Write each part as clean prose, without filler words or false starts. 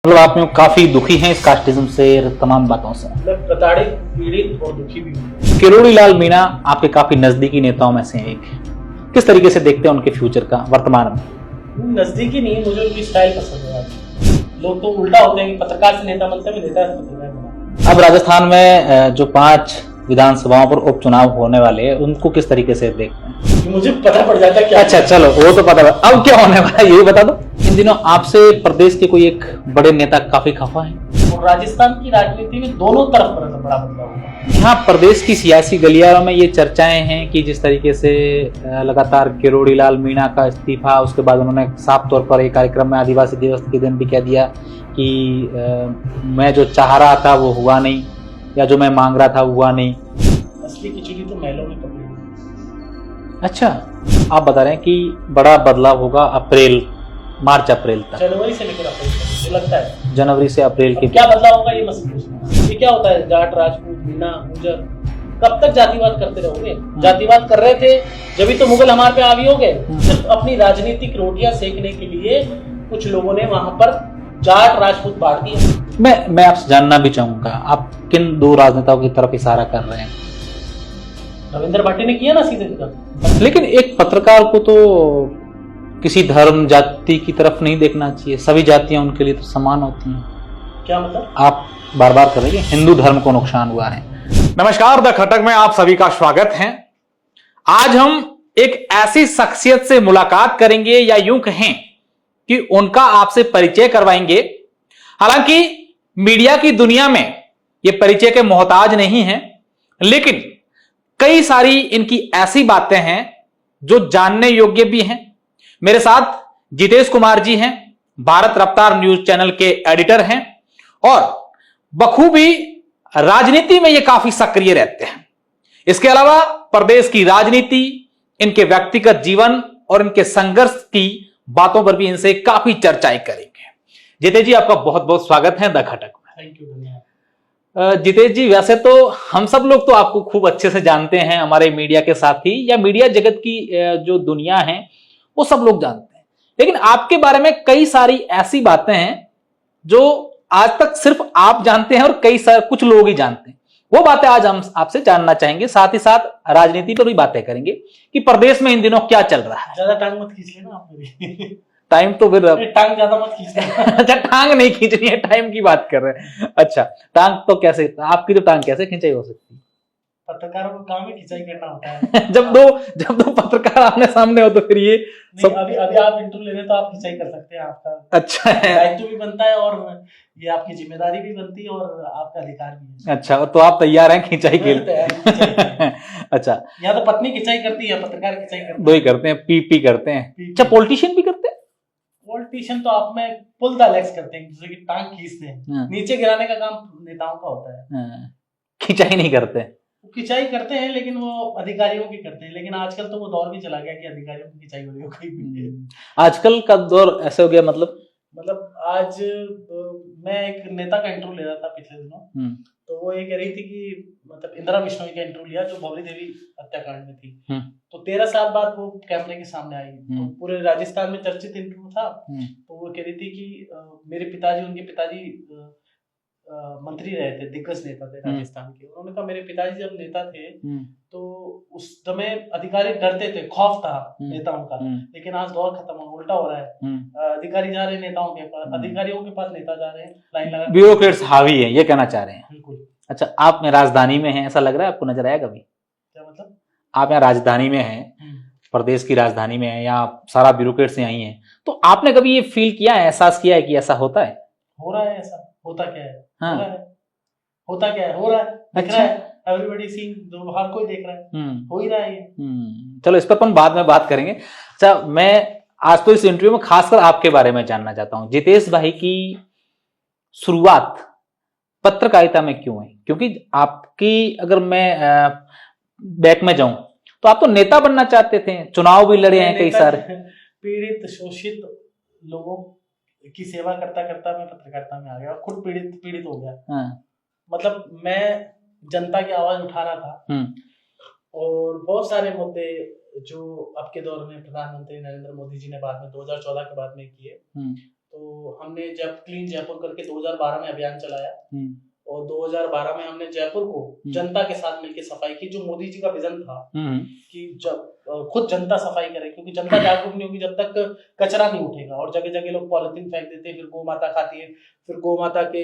मतलब आप में काफी दुखी हैं इस कास्टिज्म से, तमाम बातों से। मैं प्रताड़ित, पीड़ित और दुखी भी हूँ। किरोड़ी लाल मीणा आपके काफी नजदीकी नेताओं में से एक है। किस तरीके से देखते हैं उनके फ्यूचर का वर्तमान में? नजदीकी नहीं, मुझे उनकी स्टाइल पसंद है। लोग तो उल्टा होते हैं कि पत्रकार से नेता बनते हैं, नेता से पत्रकार बना। अब राजस्थान में जो 5 विधानसभाओं पर उपचुनाव होने वाले हैं, उनको किस तरीके से देखते हैं? मुझे पता पड़ जाता है क्या। अच्छा चलो, वो तो पता। अब क्या होने वाला है ये बता दो। इन दिनों आपसे प्रदेश के कोई एक बड़े नेता काफी खफा है। और राजस्थान की राजनीति में दोनों तरफ बड़ा बदलाव हुआ। यहाँ प्रदेश की सियासी गलियारों में ये चर्चाएं हैं कि जिस तरीके से लगातार किरोड़ी लाल मीणा का इस्तीफा, उसके बाद उन्होंने साफ तौर पर एक कार्यक्रम में आदिवासी दिवस के दिन भी कह दिया कि मैं जो चाह रहा था वो हुआ नहीं, या जो मैं मांग रहा था हुआ नहीं। असली खिचड़ी तो महलों में पकड़ी। अच्छा, आप बता रहे हैं कि बड़ा बदलाव होगा मार्च अप्रैल तक। जनवरी से लेकर अप्रैल तक मुझे लगता है। जनवरी से अप्रैल के क्या बदलाव होगा ये मत पूछना। ये क्या होता है, जाट, राजपूत, मीणा, गुर्जर, कब तक जातिवाद करते रहोगे? जातिवाद कर रहे थे जब तो मुगल हमारे पे हावी हो गए। सिर्फ अपनी राजनीतिक रोटियां सेकने के लिए कुछ लोगों ने वहां पर जाट राजपूत बांट दिए। मैं आपसे जानना भी चाहूंगा, आप किन 2 राजनेताओं की तरफ इशारा कर रहे हैं? रविंद्र भाटी ने किया ना सीधे सीधा। लेकिन एक पत्रकार को तो किसी धर्म जाति की तरफ नहीं देखना चाहिए। सभी जातियां उनके लिए तो समान होती हैं। क्या मतलब? आप बार बार कर रहे हैं हिंदू धर्म को नुकसान हुआ है। नमस्कार, द खटक में आप सभी का स्वागत है। आज हम एक ऐसी शख्सियत से मुलाकात करेंगे, या यूं कहें कि उनका आपसे परिचय करवाएंगे। हालांकि मीडिया की दुनिया में ये परिचय के मोहताज नहीं है, लेकिन कई सारी इनकी ऐसी बातें हैं जो जानने योग्य भी हैं। मेरे साथ जितेश कुमार जी हैं, भारत रफ्तार न्यूज चैनल के एडिटर हैं, और बखूबी राजनीति में ये काफी सक्रिय रहते हैं। इसके अलावा प्रदेश की राजनीति, इनके व्यक्तिगत जीवन और इनके संघर्ष की बातों पर भी इनसे काफी चर्चाएं करेंगे। जितेश जी, आपका बहुत बहुत स्वागत है द खटक में। थैंक यू, धन्यवाद। जितेश जी, वैसे तो हम सब लोग तो आपको खूब अच्छे से जानते हैं, हमारे मीडिया के साथी या मीडिया जगत की जो दुनिया है वो सब लोग जानते हैं, लेकिन आपके बारे में कई सारी ऐसी बातें हैं जो आज तक सिर्फ आप जानते हैं और कुछ लोग ही जानते हैं। वो बातें आज हम आपसे जानना चाहेंगे। साथ ही साथ राजनीति पर भी बातें करेंगे कि प्रदेश में इन दिनों क्या चल रहा है। ज्यादा टांग मत खींच लेना आप मेरी। टाइम तो फिर टांग ज्यादा मत खींच लेना। अच्छा, टांग नहीं खींचनी है, टाइम की बात कर रहे हैं। अच्छा, टांग तो कैसे, आपकी तो टांग कैसे खिंचाई हो सकती है? पत्रकारों को काम है खिंचाई करना होता है। जब दो पत्रकार आमने सामने हो तो फिर ये सब अभी आप इंटरव्यू ले रहे तो आप खिंचाई कर सकते हैं। आपका अच्छा है, दायित्व भी बनता है और ये आपकी जिम्मेदारी भी बनती है और आपका अधिकार भी है। अच्छा, तो आप तैयार हैं खिंचाई के लिए? अच्छा, यहाँ तो पत्नी खिंचाई करती है, पत्रकार खिंचाई करते हैं। दो ही करते हैं, पी करते हैं। अच्छा, पॉलिटिशियन भी करते हैं? पॉलिटिशियन तो आप में पुल द लेग्स करते हैं, जैसे कि टांग खींचते हैं। नीचे गिराने का काम नेताओं का होता है। खिंचाई नहीं करते? खिंचाई करते हैं, लेकिन वो अधिकारियों की करते हैं। लेकिन आजकल तो वो दौर भी चला गया कि अधिकारियों की खिंचाई हो रही हो कहीं भी। आजकल का दौर ऐसे हो गया, मतलब आज मैं एक नेता का इंटरव्यू ले रहा था पिछले दिनों, तो वो ये कह रही थी कि मतलब इंदिरा बिश्नोई का इंटरव्यू लिया जो भौरी देवी हत्याकांड में थी। तो 13 साल बाद वो कैमरे के सामने आई। तो पूरे राजस्थान में चर्चित इंटरव्यू था। तो वो कह रही थी कि मेरे पिताजी, उनके पिताजी मंत्री रहे थे, दिग्गज नेता थे राजस्थान के। उन्होंने कहा मेरे पिताजी जब नेता थे तो उस समय अधिकारी डरते थे, खौफ था नेताओं का। लेकिन आज दौर खत्म हो, उल्टा हो रहा है। अधिकारी जा रहे हैं नेताओं के पास, अधिकारियों के पास नेता जा रहे हैं, लाइन लगा। ब्यूरोक्रेट्स हावी है, ये कहना चाह रहे हैं? बिल्कुल। अच्छा, आप में राजधानी में हैं, ऐसा लग रहा है आपको? नजर आया कभी? क्या मतलब? आप यहाँ राजधानी में हैं, प्रदेश की राजधानी में है, यहाँ सारा ब्यूरोक्रेट्स यहीं है, तो आपने कभी ये फील किया है, एहसास किया है कि ऐसा होता है? हो रहा है ऐसा। होता क्या है? हाँ। हो रहा है। होता क्या है? हो रहा है। दिख रहा है। एवरीबॉडी सीइंग, जो हर कोई देख रहा है। हो ही रहा है ये। चलो, इस पर अपन बाद में बात करेंगे। अच्छा, मैं आज तो इस इंटरव्यू में खासकर आपके बारे में जानना चाहता हूँ। जितेश भाई की शुरुआत पत्रकारिता में क्यों है? क्योंकि आपकी, अगर मैं बैक में जाऊं तो आप तो नेता बनना चाहते थे, चुनाव भी लड़े हैं कई सारे। पीड़ित शोषित लोगों की सेवा करता करता मैं पत्रकारिता में आ गया और खुद पीड़ित हो गया। मतलब मैं जनता की आवाज उठा रहा था और बहुत सारे मुद्दे जो अब के दौर में प्रधानमंत्री नरेंद्र मोदी जी ने बाद में 2014 के बाद में किए, तो हमने क्लीन जयपुर करके 2012 में अभियान चलाया और 2012 में हमने जयपुर को जनता के साथ मिलकर सफाई की, जो मोदी जी का विजन था कि जब खुद जनता सफाई करे, क्योंकि जनता जागरूक नहीं होगी जब तक कचरा नहीं उठेगा। और जगह जगह लोग पॉलिथीन फेंक देते हैं, फिर गौ माता खाती है, फिर गौ माता के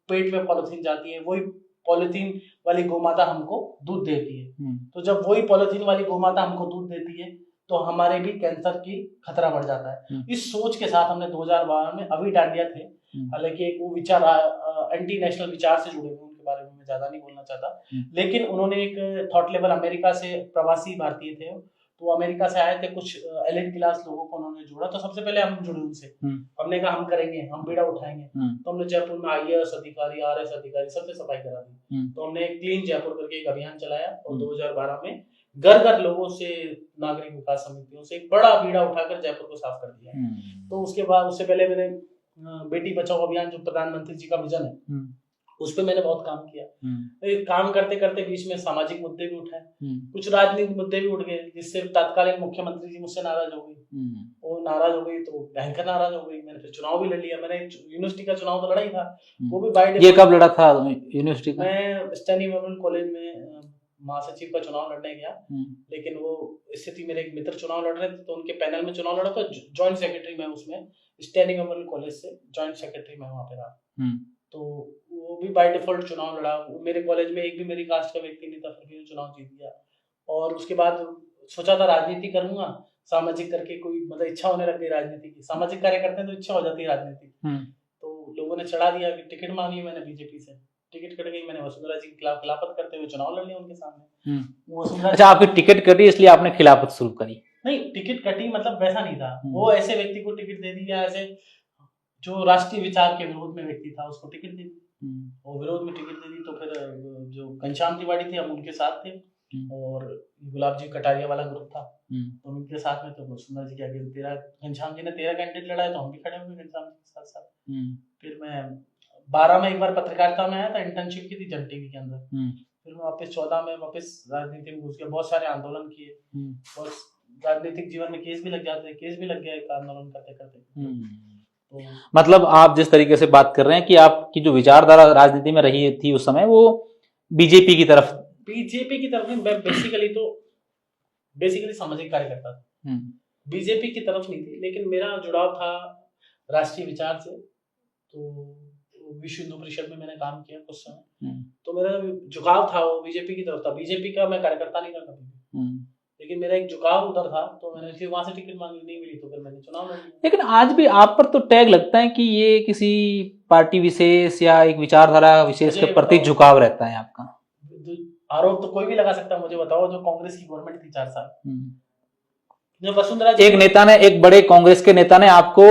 पेट में पॉलिथीन जाती है, वही पॉलिथीन वाली गौ माता हमको दूध देती है। तो जब वही पॉलिथीन वाली गौ माता हमको दूध देती है तो हमारे भी कैंसर की खतरा बढ़ जाता है। इस सोच के साथ हमने 2012 में अभी डांडिया थे, हालांकि एक वो विचार एंटी नेशनल विचार से जुड़े हुए, उनके बारे में मैं ज्यादा नहीं बोलना चाहता, लेकिन उन्होंने एक थॉट लेवल, अमेरिका से प्रवासी भारतीय थे, तो अमेरिका से आए थे, कुछ एलिट क्लास लोगों को उन्होंने जोड़ा। तो सबसे पहले हम जुड़े उनसे, हमने कहा हम करेंगे, हम बीड़ा उठाएंगे। तो हमने जयपुर में IAS अधिकारी, RS अधिकारी सबसे सफाई करा दी। तो हमने क्लीन जयपुर करके एक अभियान चलाया और 2012 में घर घर लोगों से, नागरिक विकास समितियों से एक बड़ा बीड़ा उठाकर जयपुर को साफ कर दिया। तो उसके बाद, उससे पहले मैंने बेटी बचाओ अभियान, जो प्रधानमंत्री जी का विजन है, उस पर मैंने बहुत काम किया। तो काम करते करते बीच में सामाजिक मुद्दे भी उठाए, कुछ राजनीतिक मुद्दे भी उठ गए, जिससे तत्कालीन मुख्यमंत्री जी मुझसे नाराज हो गई। वो नाराज हो गई तो भयंकर नाराज हो गई। मैंने फिर चुनाव भी लड़ लिया। मैंने यूनिवर्सिटी का चुनाव तो लड़ा ही था, वो भी बाय ये कब लड़ा था यूनिवर्सिटी का? मैं स्टैनी मेमोरियल कॉलेज में महासचिव का चुनाव लड़ने गया, लेकिन वो स्थिति, मेरे एक मित्र चुनाव लड़ रहे थे तो उनके पैनल में चुनाव लड़ा, तो ज्वाइंट सेक्रेटरी मैं उसमें स्टैनी मेमोरियल कॉलेज से ज्वाइंट सेक्रेटरी मैं वहां पे रहा। तो वो भी बाय डिफॉल्ट चुनाव लड़ा। मेरे कॉलेज में एक भी मेरी कास्ट का व्यक्ति नहीं था, फिर भी चुनाव जीत गया। और उसके बाद सोचा था राजनीति करूंगा, सामाजिक करके कोई मतलब इच्छा होने लग गई राजनीति की। सामाजिक कार्य करते हैं तो इच्छा हो जाती है राजनीति की। तो लोगों ने चढ़ा दिया कि टिकट मांग ली मैंने बीजेपी से, टिकट कट गई। मैंने वसुंधरा जी के खिलाफ खिलाफत करते हुए चुनाव लड़ लिया उनके सामने। अच्छा, आपकी टिकट कटी इसलिए आपने खिलाफत शुरू करी? नहीं, टिकट कटी मतलब वैसा नहीं था, वो ऐसे व्यक्ति को टिकट दे दी, या ऐसे जो राष्ट्रीय विचार के विरोध में व्यक्ति था उसको टिकट दे दी, और विरोध में टिकट दे दी। तो फिर जो घनश्याम तिवारी थे हम उनके साथ थे, और गुलाब जी कटारिया वाला ग्रुप था तो उनके साथ में। तो वसुंधरा जी के आगे घनश्याम जी ने 13 कैंडिडेट लड़ाए, तो हम भी खड़े हुए घनश्याम जी के साथ साथ। फिर मैं 12 में एक बार पत्रकारिता में आया था, इंटर्नशिप की थी जन टीवी के अंदर। फिर मैं वापस 14 में वापस राजनीति में घुस गया, बहुत सारे आंदोलन किए, और राजनीतिक जीवन में केस भी लग जाते, केस भी लग गया एक आंदोलन करते करते। तो मतलब आप जिस तरीके से बात कर रहे हैं कि आपकी जो विचारधारा राजनीति में रही थी उस समय, वो बीजेपी की तरफ नहीं, मैं बेसिकली सामाजिक कार्यकर्ता था, बीजेपी की तरफ नहीं थी। लेकिन मेरा जुड़ाव था राष्ट्रीय विचार से, तो विश्व हिंदू परिषद में मैंने काम किया कुछ समय, तो मेरा झुकाव था वो बीजेपी की तरफ था। बीजेपी का मैं कार्यकर्ता नहीं था कभी, लेकिन मेरा एक झुकाव उधर था, तो मैंने फिर वहां से टिकट मांगी, नहीं मिली तो फिर मैंने चुनाव लड़ लिया। लेकिन आज भी आप पर तो टैग लगता है कि ये किसी पार्टी विशेष या एक विचारधारा विशेष के प्रति झुकाव रहता है आपका। आरोप तो कोई भी लगा सकता है, मुझे बताओ, जो कांग्रेस की गवर्नमेंट थी 4 साल, जो वसुंधरा जी, एक बड़े कांग्रेस के नेता ने आपको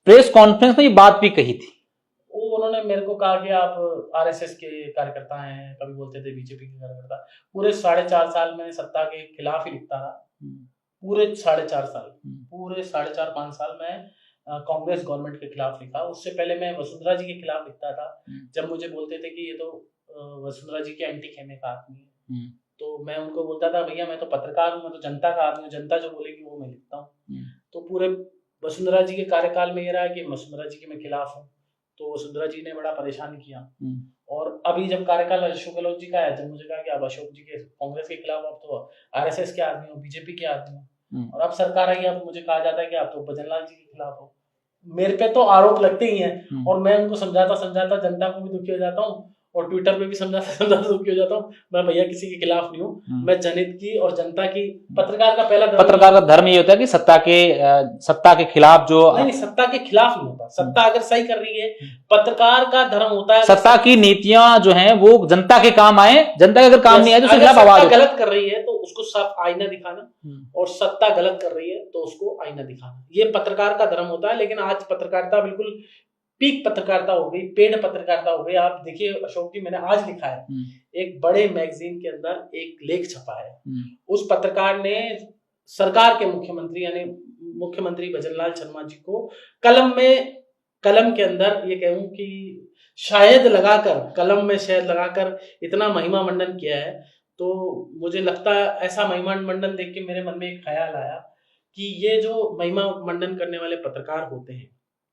प्रेस कॉन्फ्रेंस में ये बात भी कही थी। उन्होंने मेरे को कहा कि आप RSS के कार्यकर्ता हैं, कभी बोलते थे बीजेपी के कार्यकर्ता। पूरे 4.5 साल में सत्ता के खिलाफ ही लिखता रहा, पूरे 4.5 साल में कांग्रेस गवर्नमेंट के खिलाफ लिखा। उससे पहले मैं वसुंधरा जी के खिलाफ लिखता था, जब मुझे बोलते थे कि ये तो वसुंधरा जी के एंटी खेमे का आदमी है, तो मैं उनको बोलता था भैया मैं तो पत्रकार हूँ, मैं तो जनता का आदमी हूँ, जनता जो बोलेगी वो मैं लिखता हूँ। तो पूरे वसुंधरा जी के कार्यकाल में ये रहा कि वसुंधरा जी के मैं खिलाफ हूँ, तो वसुंधरा जी ने बड़ा परेशान किया। और अभी जब कार्यकाल अशोक गहलोत जी का है, जब मुझे कहा कि आप अशोक जी के कांग्रेस के खिलाफ, आप तो RSS के आदमी हो, बीजेपी के आदमी हो, और अब सरकार आई, अब मुझे कहा जाता है कि आप तो भजनलाल जी के खिलाफ हो। मेरे पे तो आरोप लगते ही हैं, और मैं उनको समझाता जनता को भी दुखी हो जाता हूँ, और ट्विटर पे भी समझाता दुखी हो जाता हूँ। मैं भैया किसी के खिलाफ नहीं हूँ, मैं जनहित की और जनता की, पत्रकार का धर्म ये होता है कि सत्ता के खिलाफ जो नहीं, सत्ता के खिलाफ नहीं होता। सत्ता अगर सही कर रही है, पत्रकार का धर्म होता है सत्ता की नीतियां जो हैं वो जनता के काम आए, जनता के अगर काम नहीं आए तो उसके खिलाफ आवाज। गलत कर रही है तो उसको साफ आईना दिखाना, और सत्ता गलत कर रही है तो उसको आईना दिखाना, ये पत्रकार का धर्म होता है। लेकिन आज पत्रकारिता बिल्कुल पीक पत्रकारिता हो गई, पेड पत्रकारिता हो गई। आप देखिए अशोक जी, मैंने आज लिखा है, एक बड़े मैगजीन के अंदर एक लेख छपा है, उस पत्रकार ने सरकार के मुख्यमंत्री यानी मुख्यमंत्री भजनलाल शर्मा जी को कलम के अंदर ये कहूं कि शायद लगाकर, कलम में शहद लगाकर इतना महिमा मंडन किया है। तो मुझे लगता है ऐसा महिमा मंडन देख के मेरे मन में एक ख्याल आया कि ये जो महिमा मंडन करने वाले पत्रकार होते हैं,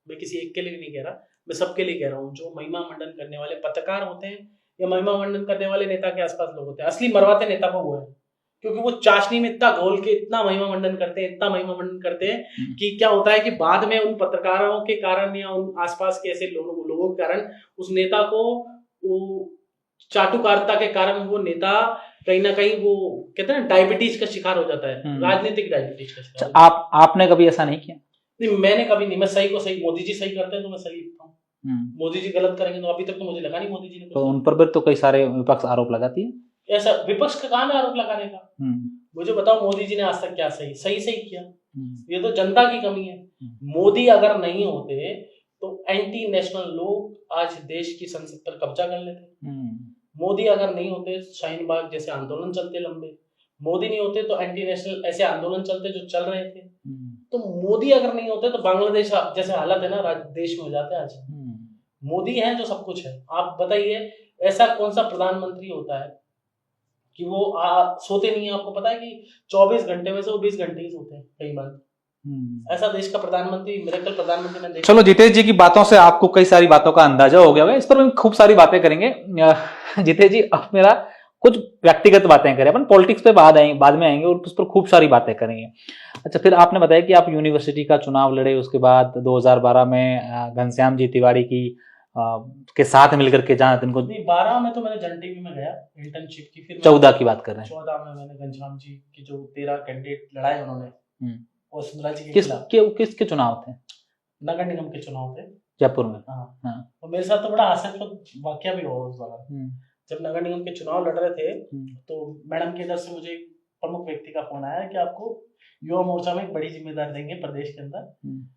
मैं किसी एक के लिए नहीं कह रहा, मैं सबके लिए कह रहा हूँ। जो महिमा मंडन करने वाले पत्रकार होते हैं या महिमा मंडन करने वाले नेता के आसपास लोग होते हैं, असली मरवाते नेता को वो है, क्योंकि वो चाशनी में इतना घोल के इतना महिमा मंडन करते हैं, इतना महिमा मंडन करते हैं कि क्या होता है कि बाद में उन पत्रकारों के कारण या उन आसपास के ऐसे लोगों के कारण उस नेता को वो चाटुकारिता के कारण वो नेता कहीं ना कहीं वो कहते हैं ना डायबिटीज का शिकार हो जाता है, राजनीतिक डायबिटीज का शिकार। आपने कभी ऐसा नहीं किया? नहीं, मैंने कभी नहीं। मैं सही को सही, मोदी जी सही करते हैं तो मैं सही लिखता हूँ, मोदी जी गलत करेंगे तो अभी तक तो मुझे लगा नहीं मोदी जी ने। तो उन पर भी तो कई सारे विपक्ष आरोप लगाती है। ऐसा विपक्ष का काम है आरोप लगाने का? मुझे बताओ मोदी जी ने आज तक क्या सही किया? ये तो जनता की कमी है। मोदी अगर नहीं होते तो एंटी नेशनल लोग आज देश की संसद पर कब्जा कर लेते। मोदी अगर नहीं होते, शाहीन बाग जैसे आंदोलन चलते लंबे, मोदी नहीं होते तो एंटी नेशनल ऐसे आंदोलन चलते जो चल रहे थे। तो मोदी अगर नहीं होते तो बांग्लादेश जैसे हालत है ना देश में हो जाते आज। मोदी है जो सब कुछ है। आप बताइए ऐसा कौन सा प्रधानमंत्री होता है कि वो सोते नहीं है? आपको पता है कि 24 घंटे में से वो 20 घंटे ही सोते हैं कई बार। ऐसा देश का प्रधानमंत्री, मिरेकल प्रधानमंत्री मैंने देखा। चलो, जितेश जी की बातों से आपको कई सारी बातों का अंदाजा हो गया होगा, इस पर हम खूब सारी बातें करेंगे। जितेश जी, अब मेरा कुछ व्यक्तिगत बातें करें, अपन पॉलिटिक्स पे बाद में आएंगे और उस पर खूब सारी बातें करेंगे। अच्छा, फिर आपने बताया कि आप यूनिवर्सिटी का चुनाव लड़े, उसके बाद 2012 में घनश्याम जी तिवारी की के साथ मिलकर के जहां इनको 12 में तो मैंने जन टीवी में गया इंटर्नशिप की। फिर 14 की बात कर रहे हैं। 14 में मैंने घनश्याम जी की जो 13 कैंडिडेट लड़ाए उन्होंने, वसुंधरा जी किसके चुनाव थे? नगर निगम के चुनाव थे जयपुर में। हाँ। तो मेरे साथ तो बड़ा हास्यास्पद वाकया भी हुआ उस दौरान। जब नगर निगम के चुनाव लड़ रहे थे तो मैडम के इधर से मुझे एक प्रमुख व्यक्ति का फोन आया कि आपको युवा मोर्चा में एक बड़ी जिम्मेदारी देंगे प्रदेश के अंदर,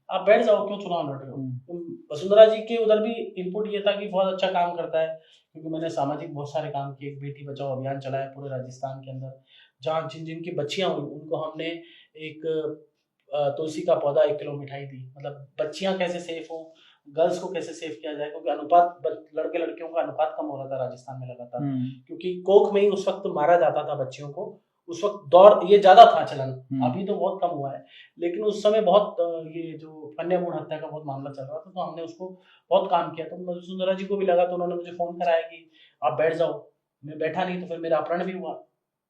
आप बैठ जाओ, क्यों चुनाव लड़ रहे हो? तो वसुंधरा जी के उधर भी इनपुट ये था कि बहुत अच्छा काम करता है, क्योंकि मैंने सामाजिक बहुत सारे काम किए। एक बेटी बचाओ अभियान चलाया पूरे राजस्थान के अंदर, जहाँ जिनकी बच्चियां हुई उनको हमने एक तुलसी का पौधा 1 किलो मिठाई दी। मतलब बच्चियां कैसे सेफ हो, गर्ल्स को कैसे सेव किया जाए, क्योंकि अनुपात लड़के लड़कियों का अनुपात कम हो रहा था राजस्थान में लगातार, क्योंकि कोख में ही उस वक्त मारा जाता था बच्चियों को। उस वक्त दौड़ ये ज्यादा था चलन, अभी तो बहुत कम हुआ है, लेकिन उस समय बहुत ये जो कन्या भ्रूण हत्या का बहुत मामला चल रहा था, तो हमने उसको बहुत काम किया। तो वसुंधरा जी को भी लगा, तो उन्होंने मुझे फोन कराया कि आप बैठ जाओ। मैं बैठा नहीं, तो फिर मेरा अपहरण भी हुआ।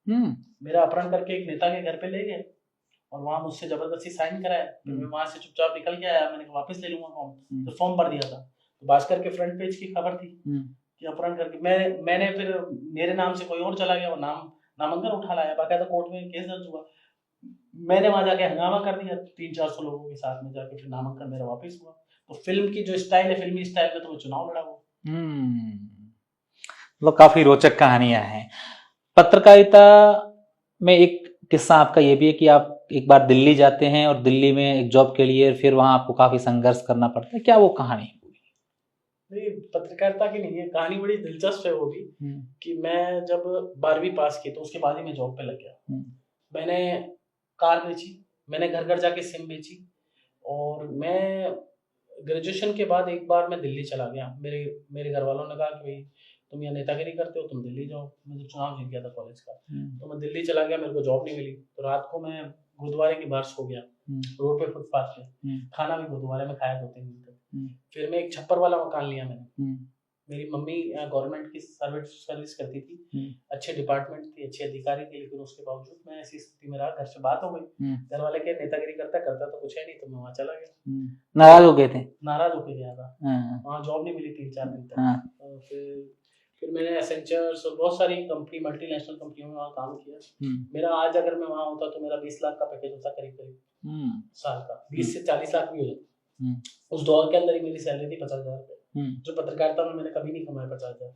मेरा अपहरण करके एक नेता के घर पे ले गए और वहां मुझसे जबरदस्ती साइन कराया। मैं वहां से चुपचाप निकल के आया, मैंने वापस ले लूंगा फॉर्म, तो फॉर्म भर दिया था। तो भास्कर के फ्रंट पेज की खबर थी कि अपहरण करके मैंने फिर मेरे नाम से कोई और चला गया, वो नामांकन उठा लाया, बाकायदा कोर्ट में केस दर्ज हुआ। मैंने वहां जाके हंगामा कर दिया 300-400 लोगों के साथ में जाके, फिर नामांकन मेरा वापस हुआ। तो फिल्म की जो स्टाइल है, फिल्मी स्टाइल में तो मैं चुनाव लड़ा हुआ। मतलब काफी रोचक कहानियां हैं। पत्रकारिता में एक किस्सा आपका ये भी है कि आप एक बार दिल्ली जाते हैं और दिल्ली में एक जॉब के लिए, फिर वहां आपको काफी संघर्ष करना पड़ता है, क्या वो कहानी? नहीं, पत्रकारिता की नहीं है कहानी, बड़ी दिलचस्प है वो भी। कि मैं जब 12वीं पास की तो उसके बाद ही मैं जॉब पे लग गया। मैंने कार बेची, मैंने घर घर जाके सिम बेची, और मैं ग्रेजुएशन के बाद एक बार मैं दिल्ली चला गया। मेरे घर वालों ने कहा कि भाई तुम यहाँ नेतागिरी करते हो, तुम दिल्ली जाओ। मैं जब चुनाव जीत गया था कॉलेज का, तो मैं दिल्ली चला गया। मेरे को जॉब नहीं मिली, तो रात को मैं गुरुद्वारे के बाहर सो गया, रोड पे फुटपाथ पे। खाना भी गुरुद्वारे में खाया 2-3 दिन तक। फिर मैं एक छप्पर वाला मकान लिया मैंने। मेरी मम्मी गवर्नमेंट की सर्विस करती थी, अच्छे डिपार्टमेंट थी, अच्छे अधिकारी थे, लेकिन उसके बावजूद मैं ऐसी स्थिति में रहा। घर से बात हो गई, घर वाले के नेतागिरी करता तो कुछ है नहीं, तो मैं वहाँ चला गया। नाराज हो गए थे? नाराज होके गया था। वहाँ जॉब नहीं मिली 3-4 दिन तक। फिर मैंने एसेंचर्स और बहुत सारी कंपनी, मल्टीनेशनल कंपनियों में वहाँ काम किया। मेरा आज अगर मैं वहाँ होता तो मेरा 20 लाख का पैकेज होता करीब साल का, 20 से 40 लाख भी हो जाता। उस दौर के अंदर ही मेरी सैलरी थी 50,000 रुपए, जो पत्रकारिता में मैंने कभी नहीं कमाया 50,000।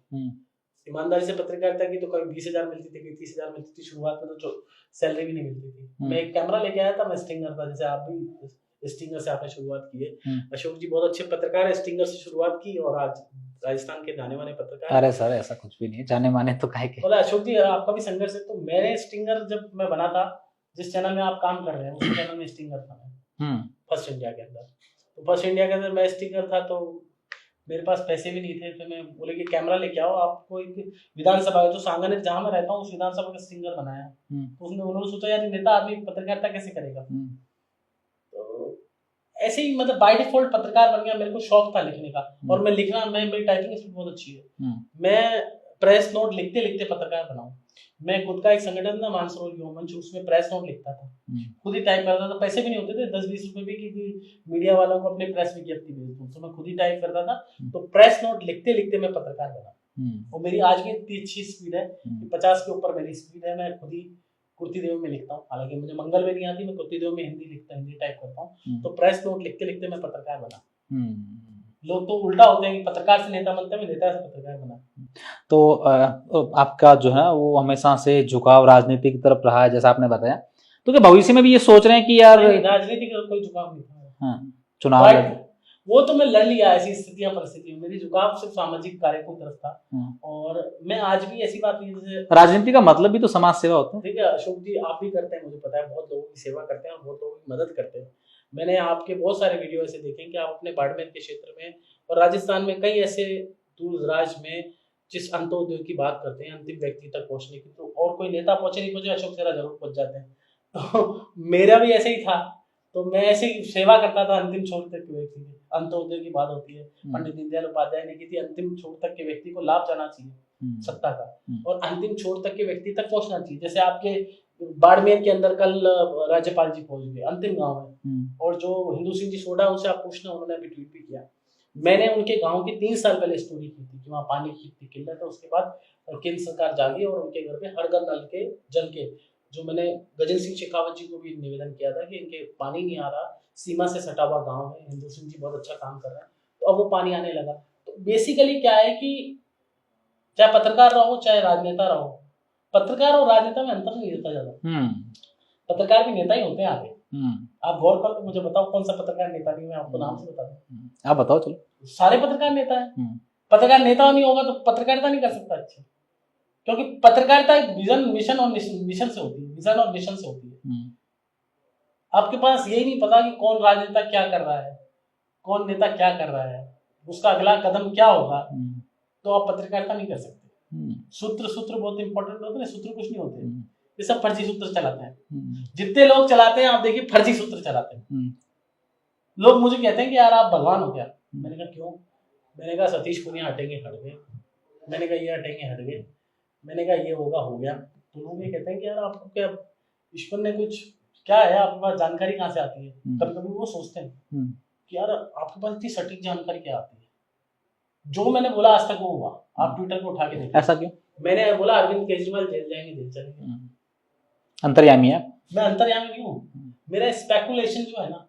ईमानदारी से पत्रकारिता की तो कभी 20,000 मिलती थी, कभी 30,000 मिलती थी। शुरुआत में तो सैलरी भी नहीं मिलती थी। मैं एक कैमरा लेके आया था, मैं स्टिंगर था, जैसे आप भी स्टिंगर से आपने शुरुआत की है। अशोक जी बहुत अच्छे पत्रकार है, स्टिंगर से शुरुआत की और आज राजस्थान के जाने माने पत्रकार। अरे सर, ऐसा कुछ भी नहीं, जाने माने तो काहे के। बोला अशोक जी आपका भी संघर्ष है। तो मैंने स्टिंगर जब मैं बना था, जिस चैनल में आप काम कर रहे हैं उस चैनल में स्टिंगर था मैं, फर्स्ट इंडिया के अंदर। तो फर्स्ट इंडिया के अंदर मैं स्टिंगर था, तो मेरे पास पैसे भी नहीं थे। तो मैं बोले कि कैमरा लेके आओ, आपको एक विधानसभा जो सांगन है जहाँ मैं रहता हूँ, उस विधानसभा का स्टिंगर बनाया। तो उसमें उन्होंने सोचा यार नेता आदमी पत्रकारिता कैसे करेगा। तो ऐसे ही मतलब बाय डिफॉल्ट पत्रकार बन गया। मेरे को शौक था लिखने का, और मैं लिखना, मेरी टाइपिंग स्पीड बहुत अच्छी है। मैं प्रेस नोट लिखते लिखते पत्रकार बनाऊं। मैं खुद का एक संगठन था मानसरोवर युवा मंच, उसमें प्रेस नोट लिखता था, खुद ही टाइप करता था। पैसे भी नहीं होते थे, 10-20 रुपए भी, कि मीडिया वालों को अपने प्रेस विज्ञप्ति भेज दूं, तो मैं खुद ही टाइप करता था। तो प्रेस नोट लिखते लिखते मैं पत्रकार बना। और मेरी आज की इतनी अच्छी स्पीड है, 50 के ऊपर मेरी स्पीड है। मैं खुद ही कुर्ती देव में लिखता हूँ, हालांकि मुझे मंगल में नहीं आती, मैं कुर्ती देव में हिंदी टाइप करता हूँ। तो प्रेस नोट लिखते लिखते मैं पत्रकार बना। लोग तो उल्टा होते हैं कि पत्रकार से नेता बनते हैं, मैं नेता से पत्रकार बना। तो आपका जो है वो हमेशा से झुकाव राजनीति की तरफ रहा है, जैसा आपने बताया। तो क्या भविष्य में भी ये सोच रहे हैं कि यार राजनीति का कोई झुकाव नहीं था। हाँ, चुनाव वो तो मैं लड़ लिया ऐसी स्थितियां परिस्थितियों में। मेरी झुकाव सिर्फ सामाजिक कार्य की तरफ था। और मैं आज भी ऐसी बात नहीं, जैसे राजनीति का मतलब भी तो समाज सेवा होता है। ठीक है अशोक जी, आप भी करते हैं, मुझे पता है, बहुत लोगों की सेवा करते हैं और बहुत लोगों की मदद करते हैं। मैंने आपके बहुत सारे वीडियो ऐसे देखे कि आप अपने बाड़मेर के क्षेत्र में और राजस्थान में कई ऐसे दूर दराज में जिस अंत्योदय की बात करते हैं, अंतिम व्यक्ति तक पहुंचने की, तो और कोई नेता पहुंचे नहीं पहुंचे, अशोक सेहरा जरूर पहुंच जाते हैं। तो मेरा भी ऐसे ही था। तो मैं ऐसे ही सेवा करता था अंतिम छोर तक के व्यक्ति की। अंत्योदय की बात होती है, पंडित दीनदयाल उपाध्याय ने की थी, अंतिम छोर तक के व्यक्ति को लाभ जाना चाहिए सत्ता का, और अंतिम छोर तक के व्यक्ति तक पहुंचना चाहिए। जैसे आपके बाड़मेर के अंदर कल राज्यपाल जी पहुंच गए अंतिम गांव में, और जो हिंदू सिंह जी सोडा, उनसे आप पूछना, उन्होंने अभी ट्वीट भी किया। मैंने उनके गांव की 3 साल पहले स्टोरी की थी कि वहाँ पानी की कितनी किल्लत है। उसके बाद केंद्र सरकार जागी और उनके घर पे हर घर नल के जल के, जो मैंने गजेंद्र सिंह शेखावत जी को भी निवेदन किया था कि इनके पानी नहीं आ रहा, सीमा से सटा हुआ गाँव है, हिंदू सिंह जी बहुत अच्छा काम कर रहे हैं, तो अब वो पानी आने लगा। तो बेसिकली क्या है कि चाहे पत्रकार रहो चाहे राजनेता रहो, पत्रकार और राजनेता में अंतर नहीं रहता ज्यादा। पत्रकार भी नेता ही होते हैं आगे। आप गौर करो, मुझे बताओ कौन सा पत्रकार नेता नहीं, मैं आपको नाम से बता दूं। आप बताओ चलो। सारे पत्रकार नेता है। पत्रकार नेता नहीं होगा तो पत्रकारिता नहीं कर सकता अच्छी, क्योंकि पत्रकारिता एक विजन मिशन और मिशन से होती है, विजन और मिशन से होती है। आपके पास यही नहीं पता कि कौन राजनेता क्या कर रहा है, कौन नेता क्या कर रहा है, उसका अगला कदम क्या होगा, तो आप पत्रकारिता नहीं कर सकते। सूत्र बहुत इंपॉर्टेंट होते हैं, सूत्र कुछ नहीं होते, ये सब फर्जी सूत्र चलाते हैं। जितने लोग चलाते हैं आप देखिए फर्जी सूत्र चलाते हैं। लोग मुझे कहते हैं कि यार आप भगवान हो क्या? मैंने कहा क्यों? मैंने कहा सतीश पुनिया हटेंगे हट गए, मैंने कहा ये हटेंगे हट गए, मैंने कहा ये होगा हो गया। तो लोग ये कहते हैं कि यार आपको क्या ईश्वर ने कुछ क्या है, आपके पास जानकारी कहाँ से आती है? कभी कभी वो सोचते हैं कि यार आपके पास इतनी सटीक जानकारी क्या आती है? जो मैंने बोला आज तक वो हुआ। आप ट्विटर को उठा के देखिए। ऐसा क्यों? मैंने बोला अरविंद केजरीवाल जेल जाएंगे, जेल चलेंगे। अंतर्यामी है? मैं अंतर्यामी नहीं हूँ। मेरा स्पेकुलेशन जो है ना,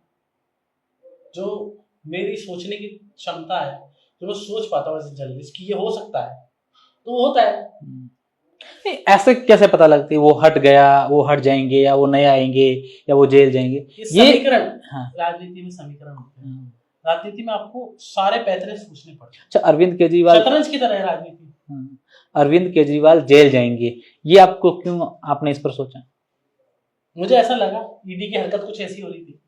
जो मेरी सोचने की क्षमता है, जो मैं सोच पाता हूँ जर्नलिस्ट की ये हो सकता है, तो वो होता है। ऐसे कैसे पता लगती है वो हट गया, वो हट जाएंगे, या वो नए आएंगे, या वो जेल जाएंगे? ये समीकरण। राजनीति में समीकरण होते हैं। राजनीति में आपको सारे पैतरे सोचने पड़ते हैं। अच्छा, अरविंद केजरीवाल शतरंज की तरह है राजनीति। अरविंद केजरीवाल जेल जाएंगे, ये आपको क्यों, आपने इस पर सोचा? मुझे ऐसा लगा ईडी की हरकत कुछ ऐसी हो रही थी,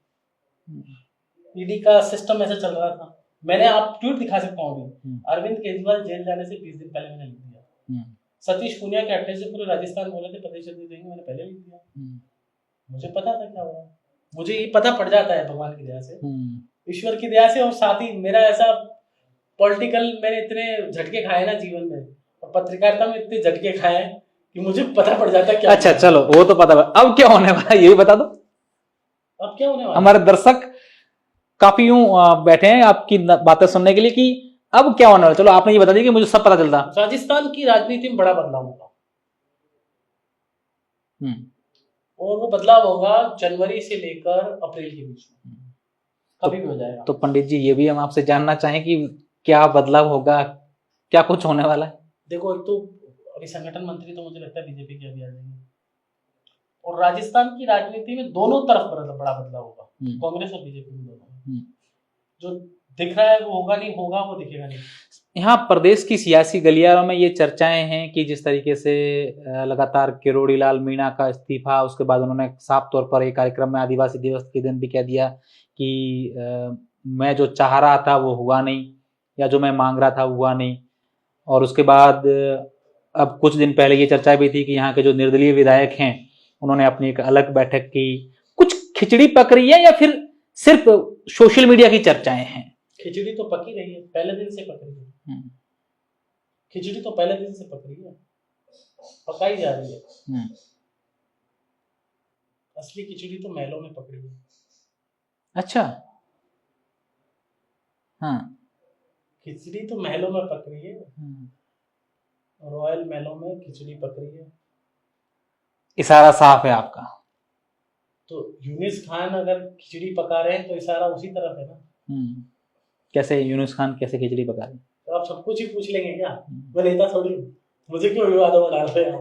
ईडी का सिस्टम ऐसा चल रहा था। मैंने आप ट्वीट दिखा सकता हूँ अभी, अरविंद केजरीवाल जेल जाने से 20 दिन पहले मैंने लिख दिया। सतीश पुनिया के हटने से पूरे राजस्थान बोले थे प्रतिशत देंगे, मैंने पहले लिख दिया। मुझे पता था क्या होगा, मुझे ये पता पड़ जाता है भगवान की दया से, ईश्वर की दया से, और साथ ही मेरा ऐसा पॉलिटिकल, मैंने इतने झटके खाए ना जीवन में, और पत्रकारिता में इतने झटके खाए कि मुझे पता पड़ जाता है क्या। अच्छा चलो, वो तो पता। अब क्या होने वाला है ये भी बता दो। अब क्या होने वाला? हमारे दर्शक काफी यूं बैठे हैं आपकी बातें सुनने के लिए कि अब क्या होने वाला। चलो आपने ये बता दिया कि मुझे सब पता चलता। राजस्थान की राजनीति में बड़ा बदलाव होगा, और वो बदलाव होगा जनवरी से लेकर अप्रैल के बीच में, कभी भी हो जाएगा। तो पंडित जी ये भी हम आपसे जानना चाहें कि क्या बदलाव होगा, क्या कुछ होने वाला है? देखो, एक तो अभी संगठन मंत्री तो मुझे लगता है बीजेपी के अभी आ जाएंगे, और राजस्थान की राजनीति में दोनों तरफ बड़ा बदलाव होगा, कांग्रेस और बीजेपी में दोनों। जो दिख रहा है वो होगा नहीं, होगा वो दिखेगा नहीं। यहाँ प्रदेश की सियासी गलियारों में ये चर्चाएं हैं कि जिस तरीके से लगातार किरोड़ी लाल मीणा का इस्तीफा, उसके बाद उन्होंने साफ तौर पर एक कार्यक्रम में आदिवासी दिवस के दिन भी कह दिया कि मैं जो चाह रहा था वो हुआ नहीं, या जो मैं मांग रहा था वो हुआ नहीं। और उसके बाद अब कुछ दिन पहले ये चर्चा भी थी कि यहाँ के जो निर्दलीय विधायक हैं उन्होंने अपनी एक अलग बैठक की। कुछ खिचड़ी पक रही है या फिर सिर्फ सोशल मीडिया की चर्चाएं हैं। खिचड़ी तो पकी रही है, पहले दिन से पक रही है। खिचड़ी तो पहले दिन से पक रही है, पकाई जा रही है। असली खिचड़ी तो महलों में पक रही है। अच्छा, हाँ, खिचड़ी तो महलों में पक रही है, रॉयल महलों में खिचड़ी पक रही है। इशारा साफ है आपका। तो यूनिस खान अगर खिचड़ी पका रहे हैं तो इशारा उसी तरफ है ना। कैसे यूनुस खान कैसे खिचड़ी पका रहे? तो आप सब कुछ ही पूछ लेंगे क्या? मैं नेता थोड़ी हूँ, मुझे क्यों विवादों में डाल रहे हैं?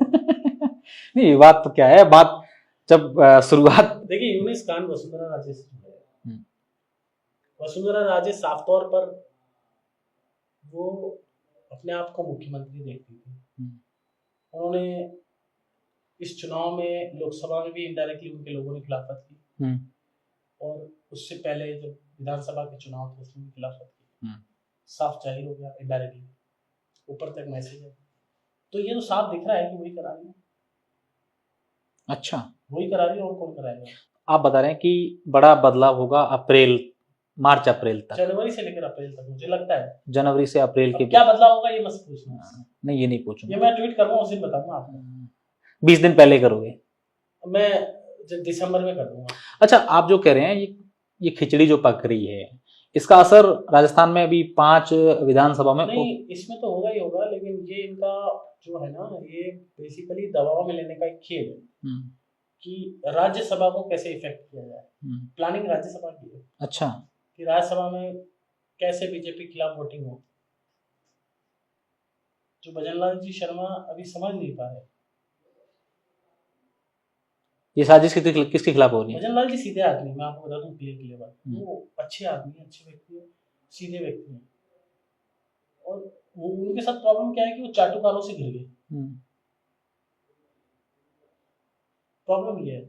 नहीं, बात तो क्या है, बात जब शुरुआत, देखिए यूनिस खान वसुंधरा राजे से जुड़े हैं। वसुंधरा राजे साफ तौर पर वो अपने आप को मुख्यमंत्री देखती थी। उन्होंने इस चुनाव में लोकसभा में भी इनडायरेक्टली उनके लोगों ने खिलाफत की, और उससे पहले जब विधानसभा के चुनाव थे उसमें भी खिलाफत की। साफ जाहिर हो गया इनडायरेक्टली, ऊपर तक मैसेज है। तो ये तो साफ दिख रहा है कि वही करा रही है। अच्छा, वही करा रही है, और कौन कराएगा? आप बता रहे हैं कि बड़ा बदलाव होगा मार्च अप्रैल तक, जनवरी से लेकर अप्रैल तक, मुझे लगता है। जनवरी से अप्रैल के क्या बदलाव होगा ये मत पूछना। नहीं, ये नहीं पूछूंगा, ये मैं ट्वीट करूंगा उस दिन बताऊंगा आपको। 20 दिन पहले करोगे? मैं दिसंबर में कर दूंगा। अच्छा, आप जो कह रहे हैं ये खिचड़ी जो पक रही है, इसका असर राजस्थान में अभी 5 विधानसभा में नहीं, इसमें तो होगा ही होगा, लेकिन ये इनका जो है ना, ये बेसिकली दबाव में लेने का एक खेल है कि राज्यसभा को कैसे इफेक्ट किया जाए। प्लानिंग राज्यसभा की है। अच्छा, कि राज्यसभा में कैसे बीजेपी के खिलाफ वोटिंग हो, जो भजनलाल जी शर्मा अभी समझ नहीं पा रहे। ये साजिश किसके खिलाफ हो रही है? भजनलाल जी सीधे आदमी, मैं आपको बता दूं क्लियर बात, वो अच्छे आदमी है, अच्छे व्यक्ति है, सीधे व्यक्ति हैं। और वो उनके साथ प्रॉब्लम क्या है कि वो चाटुकारों से घिर गए। प्रॉब्लम ये है,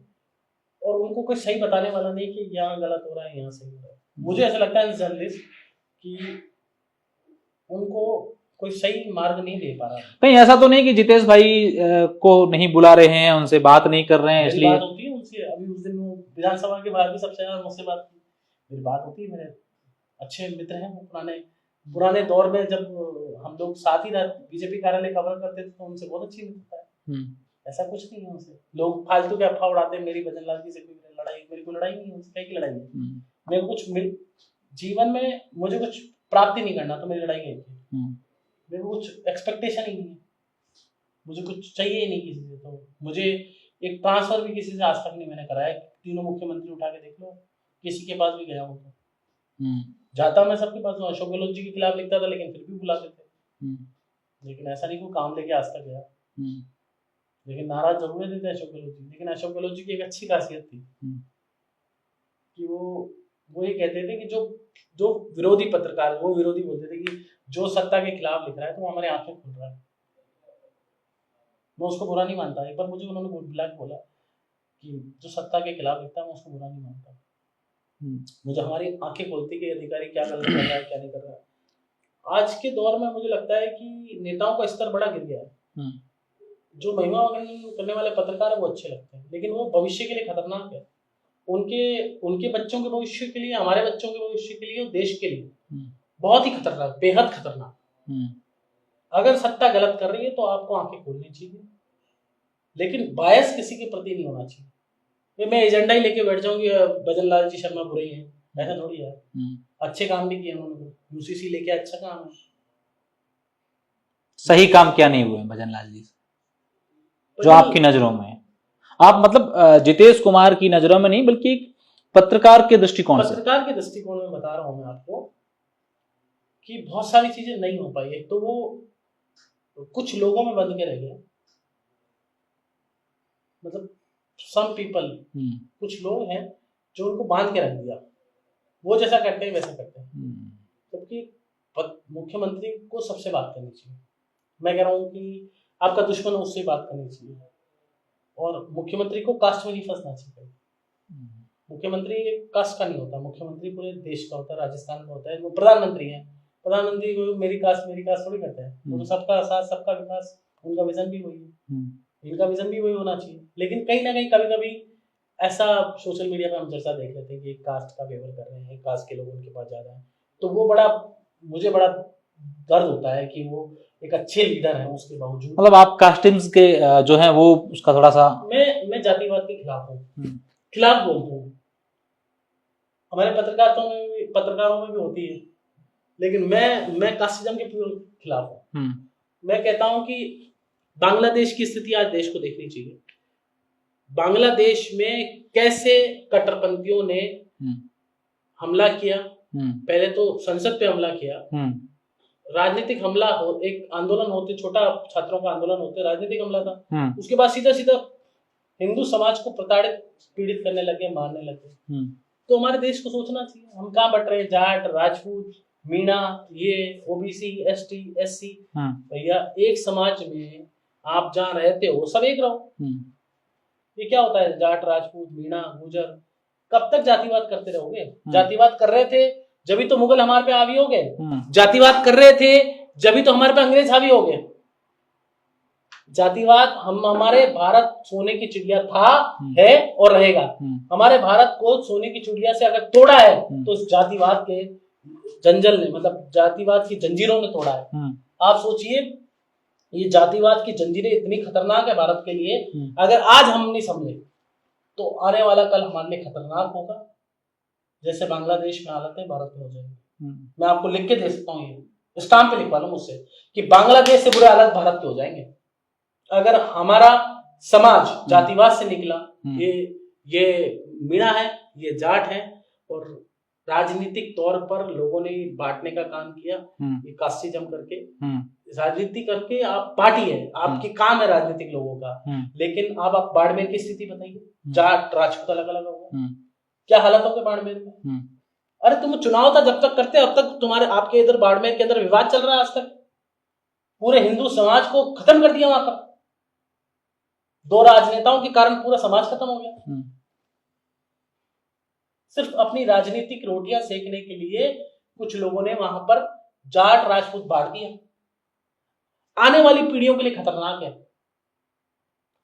और उनको कोई सही बताने वाला नहीं कि यहाँ गलत हो रहा है, यहाँ सही हो रहा है। मुझे ऐसा लगता है जर्नलिस्ट कि उनको कोई सही मार्ग नहीं दे पा रहा है। कहीं ऐसा तो नहीं कि जितेश भाई को नहीं बुला रहे हैं, उनसे बात नहीं कर रहे हैं, इसलिए बात होती है उनसे। अभी उस दिन वो विधानसभा के बाद भी सबसे ज्यादा मुझसे बात की, मेरी बात होती है। मेरे अच्छे मित्र हैं वो, पुराने दौर में जब हम लोग साथ ही बीजेपी कार्यालय कवर करते थे तो उनसे बहुत अच्छी मित्रता है। ऐसा कुछ नहीं है उनसे। लोग फालतू के अफवाह उड़ाते हैं मेरी भजनलाल जी से कोई लड़ाई, मेरी कोई लड़ाई नहीं है उनसे। की लड़ाई है? मेरे को कुछ जीवन में मुझे कुछ प्राप्ति नहीं करना तो मेरी लड़ाई गई थी। मेरे को कुछ एक्सपेक्टेशन ही नहीं है, मुझे कुछ चाहिए ही नहीं किसी से। तो मुझे एक ट्रांसफर भी किसी से आज तक नहीं मैंने कराया। तीनों मुख्यमंत्री उठा के देख लो, किसी के पास भी गया हो तो जाता मैं सबके पास। अशोक गहलोत जी के खिलाफ लिखता था लेकिन फिर भी बुलाते थे। लेकिन ऐसा नहीं कोई काम लेके आज तक गया। लेकिन नाराज जरूर देते अशोक गहलोत जी। लेकिन अशोक गहलोत जी की एक अच्छी खासियत थी कि वो ये कहते थे कि जो विरोधी पत्रकार, वो विरोधी बोलते थे कि जो सत्ता के खिलाफ लिख रहा है तो वो हमारे आंखें खुल रहा है। मैं उसको बुरा नहीं मानता। एक बार मुझे उन्होंने बुला के बोला कि जो सत्ता के खिलाफ लिखता है मैं उसको बुरा नहीं मानता। मुझे हमारी आंखें खोलती कि अधिकारी क्या गलत कर रहा है, क्या नहीं कर रहा है। आज के दौर में मुझे लगता है कि नेताओं का स्तर बड़ा गिर गया है। जो महिमा करने वाले पत्रकार है वो अच्छे लगते हैं, लेकिन वो भविष्य के लिए खतरनाक है। उनके बच्चों के भविष्य के लिए, हमारे बच्चों के भविष्य के लिए, देश के लिए बहुत ही खतरनाक, बेहद खतरनाक। अगर सत्ता गलत कर रही है तो आपको आंखें खोलनी चाहिए, लेकिन बायस किसी के प्रति नहीं होना चाहिए। ये मैं एजेंडा ही लेके बैठ जाऊंगी भजनलाल जी शर्मा बुरे हैं, ऐसा थोड़ी है। अच्छे काम भी किए उन्होंने, यूसीसी लेके अच्छा काम है। सही काम क्या नहीं हुए भजनलाल जी जो आपकी नजरों में है? आप मतलब जितेश कुमार की नजरों में नहीं बल्कि पत्रकार के दृष्टिकोण से? पत्रकार के दृष्टिकोण में बता रहा हूं मैं आपको कि बहुत सारी चीजें नहीं हो पाई। एक तो वो कुछ लोगों में बंद के रह गए, मतलब सम पीपल, कुछ लोग हैं जो उनको बांध के रख दिया, वो जैसा करते हैं वैसा करते हैं। जबकि मुख्यमंत्री को सबसे बात करनी चाहिए। मैं कह रहा हूँ कि आपका दुश्मन उससे बात करनी चाहिए, और मुख्यमंत्री को कास्ट में नहीं फंसना चाहिए। मुख्यमंत्री कास्ट का नहीं होता, मुख्यमंत्री पूरे देश का होता है, राजस्थान का होता है। वो प्रधानमंत्री है, प्रधानमंत्री को मेरी कास्ट थोड़ी करता है। वो तो सबका साथ सबका विकास, उनका विजन भी वही है, इनका विजन भी वही होना चाहिए। लेकिन कहीं ना कहीं कभी कभी ऐसा सोशल मीडिया पे हम चर्चा देख लेते हैं कि एक कास्ट का फेवर कर रहे हैं, कास्ट के लोग उनके पास ज्यादा है, तो वो मुझे बड़ा दर्द होता है कि वो एक अच्छे लीडर हैं उसके बावजूद। मतलब आप कास्टिम्स के जो है वो उसका थोड़ा सा, मैं जातिवाद के खिलाफ हूँ, खिलाफ बोलता हूँ। हमारे पत्रकारों में भी होती है, लेकिन मैं कास्टिज्म के पूरे खिलाफ हूँ। मैं कहता हूँ कि बांग्लादेश की स्थिति आज देश को देखनी चाहिए। बांग्लादेश में कैसे कट्टरपंथियों ने हमला किया, पहले तो संसद पे हमला किया, राजनीतिक हमला हो, एक आंदोलन होते, छोटा छात्रों का आंदोलन होते, राजनीतिक हमला था। उसके बाद सीधा सीधा हिंदू समाज को प्रताड़ित पीड़ित करने लगे, मारने लगे। तो हमारे देश को सोचना चाहिए, हम कहाँ बट रहे हैं, जाट, राजपूत, मीणा, ये ओबीसी, एसटी, एससी। भैया एक समाज में आप जहाँ रहते हो सब एक रहो। ये क्या होता है, जाट, राजपूत, मीणा, गुजर, कब तक जातिवाद करते रहोगे? जातिवाद कर रहे थे जब तो मुगल हमारे पे हावी हो गए, जातिवाद कर रहे थे जब तो हमारे पे अंग्रेज हावी हो गए। जातिवाद हमारे भारत सोने की चिड़िया था, है और रहेगा। हमारे भारत को सोने की चिड़िया से अगर तोड़ा है तो उस जातिवाद के जंजल ने, मतलब जातिवाद की जंजीरों ने तोड़ा है। आप सोचिए, ये जातिवाद की जंजीरें इतनी खतरनाक है भारत के लिए, अगर आज हम नहीं समझे तो आने वाला कल हमारे लिए खतरनाक होगा। जैसे बांग्लादेश में हालत है, भारत में हो जाएगी। मैं आपको लिख के दे सकता हूँ, ये स्टाम्प पे लिखवा लो मुझसे कि बांग्लादेश से बुरे हालत भारत के हो जाएंगे अगर हमारा समाज जातिवाद से निकला। ये मीणा है, ये जाट है, और राजनीतिक तौर पर लोगों ने बांटने का काम किया, ये कास्टिज्म करके, राजनीति करके। आप पार्टी है, आपकी काम है राजनीतिक लोगों का, लेकिन अब आप बाड़मेर की स्थिति बताइए, जाट राजपूत अलग अलग होगा, क्या हालत होगा बाड़मेर में? अरे तुम चुनाव था जब तक करते, अब तक तुम्हारे आपके इधर बाड़मेर के अंदर विवाद चल रहा है। आज तक पूरे हिंदू समाज को खत्म कर दिया वहां पर, 2 राजनेताओं के कारण पूरा समाज खत्म हो गया। सिर्फ अपनी राजनीतिक रोटियां सेकने के लिए कुछ लोगों ने वहां पर जाट राजपूत बांट दिया। आने वाली पीढ़ियों के लिए खतरनाक है।